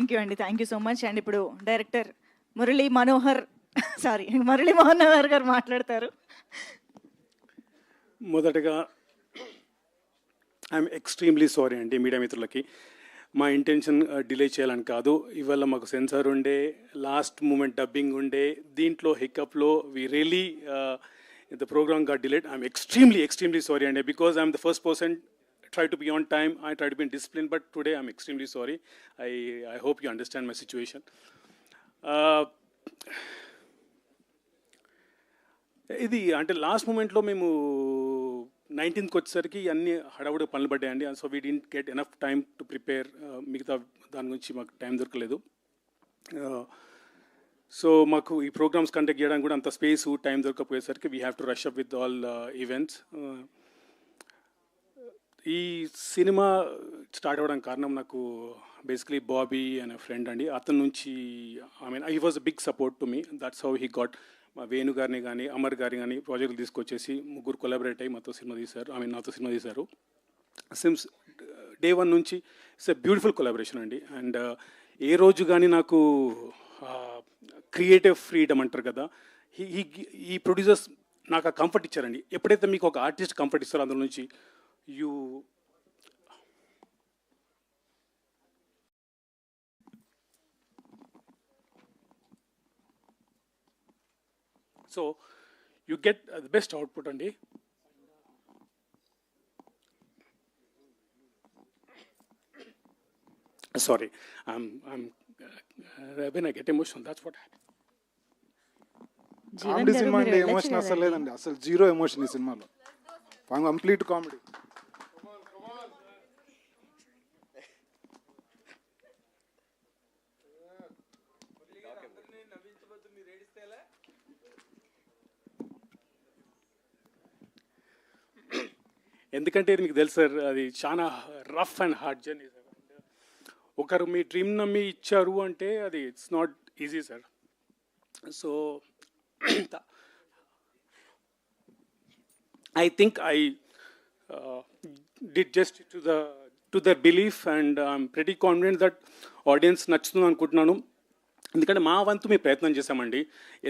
Thank you అండి, thank you so much. And ఇప్పుడు director Murali Manohar గారు మాట్లాడతారు. మొదటగా ఐఎమ్ ఎక్స్ట్రీమ్లీ సారీ అండి మీడియా మిత్రులకి. మా ఇంటెన్షన్ డిలే చేయాలని కాదు. ఇవాళ మాకు సెన్సార్ ఉండే, లాస్ట్ మూమెంట్ డబ్బింగ్ ఉండే, దీంట్లో హికప్లో we really the programme got delayed. I'm extremely sorry and because I'm the first person try to be on time, I try to be in discipline, but today I'm extremely sorry. I hope you understand my situation. ఇది అంటే last మూమెంట్లో మేము 19th వచ్చేసరికి అన్ని హడావుడి పనులు పడ్డాయండి. So we didn't get enough time to prepare. మిగతా దాని గురించి మాకు టైం దొరకలేదు. సో మాకు ఈ ప్రోగ్రామ్స్ కండక్ట్ చేయడానికి కూడా అంత స్పేస్ టైం దొరకపోయేసరికి we have to rush up with all events. ఈ సినిమా స్టార్ట్ అవ్వడానికి కారణం నాకు బేసికలీ బాబీ అనే ఫ్రెండ్ అండి. అతని నుంచి I was a big support to me. That's how he got. మా వేణు గారిని కానీ అమర్ గారిని కానీ ప్రాజెక్టులు తీసుకొచ్చేసి ముగ్గురు కొలాబరేట్ అయ్యి నాతో సినిమా తీశారు. సిన్స్ డే 1 నుంచి ఇట్స్ ఎ బ్యూటిఫుల్ కొలాబరేషన్ అండి. అండ్ ఏ రోజు కానీ నాకు క్రియేటివ్ ఫ్రీడమ్ అంటారు కదా, ఈ ప్రొడ్యూసర్స్ నాకు ఆ కంఫర్ట్ ఇచ్చారండి. ఎప్పుడైతే మీకు ఒక ఆర్టిస్ట్ కంఫర్ట్ ఇస్తారో అందులో నుంచి you get the best output అండి. Sorry, when I get emotional, that's what happens. Comedy cinema అంటే ఎమోషన్ అసలు లేదండి, అసలు జీరో ఎమోషన్ ఈ సినిమాలో. Complete comedy. ఎందుకంటే మీకు తెలుసు సార్, అది చాలా rough and hard journey sir. ఒకరు మీ డ్రీమ్ నమ్మి ఇచ్చారు అంటే అది it's not easy sir. So I think I did just to their belief and I'm pretty confident that audience నచ్చుతుంది అనుకుంటున్నాను. ఎందుకంటే మా వంతు మేము ప్రయత్నం చేశామండి.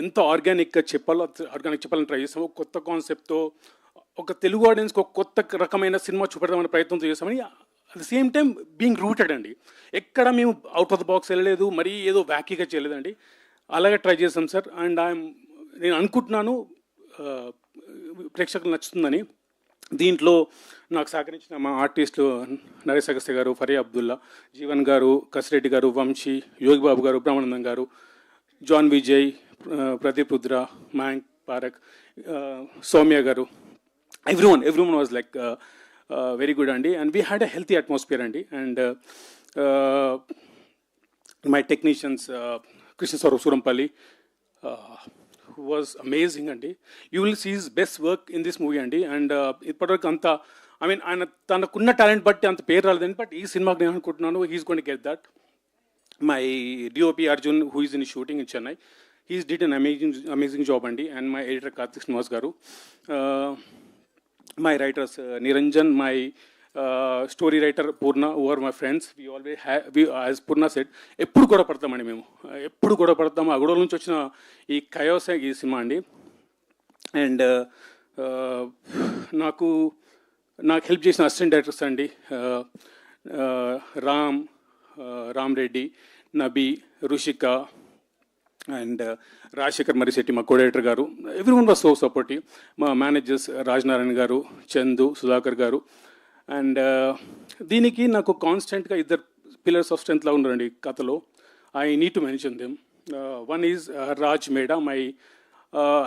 ఎంత ఆర్గానిక్గా చెప్పాలని ట్రై చేసాము. కొత్త కాన్సెప్ట్తో ఒక తెలుగు ఆడియన్స్కి ఒక కొత్త రకమైన సినిమా చూపెడదామని ప్రయత్నం చేసామని. At the same time being rooted అండి. ఎక్కడ మేము అవుట్ ఆఫ్ ద బాక్స్ వెళ్ళలేదు, మరీ ఏదో వ్యాకీగా చేయలేదండి. అలాగే ట్రై చేసాం సార్. అండ్ నేను అనుకుంటున్నాను ప్రేక్షకులు నచ్చుతుందని. దీంట్లో నాకు సహకరించిన మా ఆర్టిస్టులు నరేష్ అగస్త్య గారు, ఫరియా అబ్దుల్లా, జీవన్ గారు, కసిరెడ్డి గారు, వంశీ, యోగిబాబు గారు, బ్రహ్మానందం గారు, జాన్ విజయ్, ప్రదీప్ రుద్ర, మయాంక్ పారక్, సౌమ్య గారు, everyone was like very good అండి. And we had a healthy atmosphere అండి. And my technicians, Krishna Saurav Surampalli, was amazing అండి. You will see his best work in this movie అండి. And ఇప్పటివరకు అంత ఆయన తనకున్న talent బట్టి అంత పేరు రాలేదండి. బట్ ఈ సినిమాకి నేను అనుకుంటున్నాను he's going to get that. My DOP Arjun, who is in shooting in Chennai, he's did an amazing job అండి. And my editor Karthik Srinivas garu, my writers Niranjan, my story writer Purna, who are my friends. We always have, as Purna said, ఎప్పుడు గొడవ పడతామండి మేము, ఎప్పుడు గొడవ పడతాము. ఆ గొడవల నుంచి వచ్చిన ఈ కయోసే ఈ సినిమా అండి. అండ్ నాకు హెల్ప్ చేసిన అసిస్టెంట్ డైరెక్టర్స్ అండి, రామ్ రెడ్డి, నబీ, రుషిక అండ్ రాజశేఖర్ మరిశెట్టి, మా కోడైరెక్టర్ గారు. Everyone was so supportive. మా మేనేజర్స్ రాజనారాయణ గారు, చందు, సుధాకర్ గారు. అండ్ దీనికి నాకు కాన్స్టెంట్గా ఇద్దరు పిల్లర్స్ ఆఫ్ స్ట్రెంత్లా ఉన్నారండి కథలో. I need to mention them. One is Raj Meda, my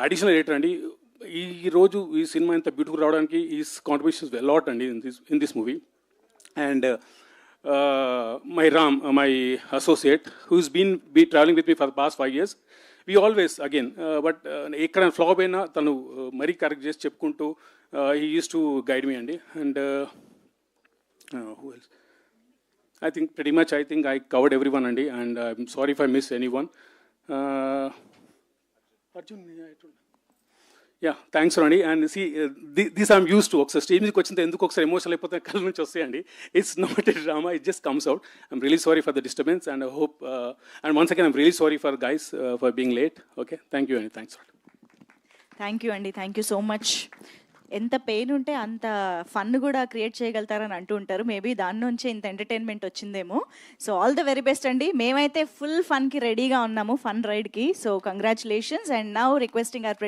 additional editor అండి. ఈరోజు ఈ సినిమా ఇంత బ్యూటిఫుల్ రావడానికి ఈస్ కాంట్రిబ్యూషన్స్ లాట్ అండి in this movie. And my Ram, my associate, who's been traveling with me for the past 5 years. We always, again, but ekkada flop aina tanu mari correct chesi cheppukuntu he used to guide me andi. And who else? I think pretty much I covered everyone andi. And I'm sorry if I miss anyone. Arjun, yeah thanks Rani and see this I'm use to ఒకసారి stage మీదకి వచ్చిన ఎందుకు ఒకసారి emotional అయిపోతే కళ్ళ నుంచి వస్తాయండి. It's not a drama, it just comes out. I'm really sorry for the disturbance and I hope and once again I'm really sorry for guys for being late. Okay, thank you అండి, thanks. Thank you అండి, thank you so much. ఎంత pain ఉంటే అంత fun కూడా create చేయగలుగుతారని అంటూ ఉంటారు. Maybe దాని నుంచే ఇంత ఎంటర్టైన్మెంట్ వచ్చిందేమో. So all the very best అండి. మేమైతే ఫుల్ ఫన్కి రెడీగా ఉన్నాము, ఫన్ రైడ్కి. So congratulations. And now requesting hour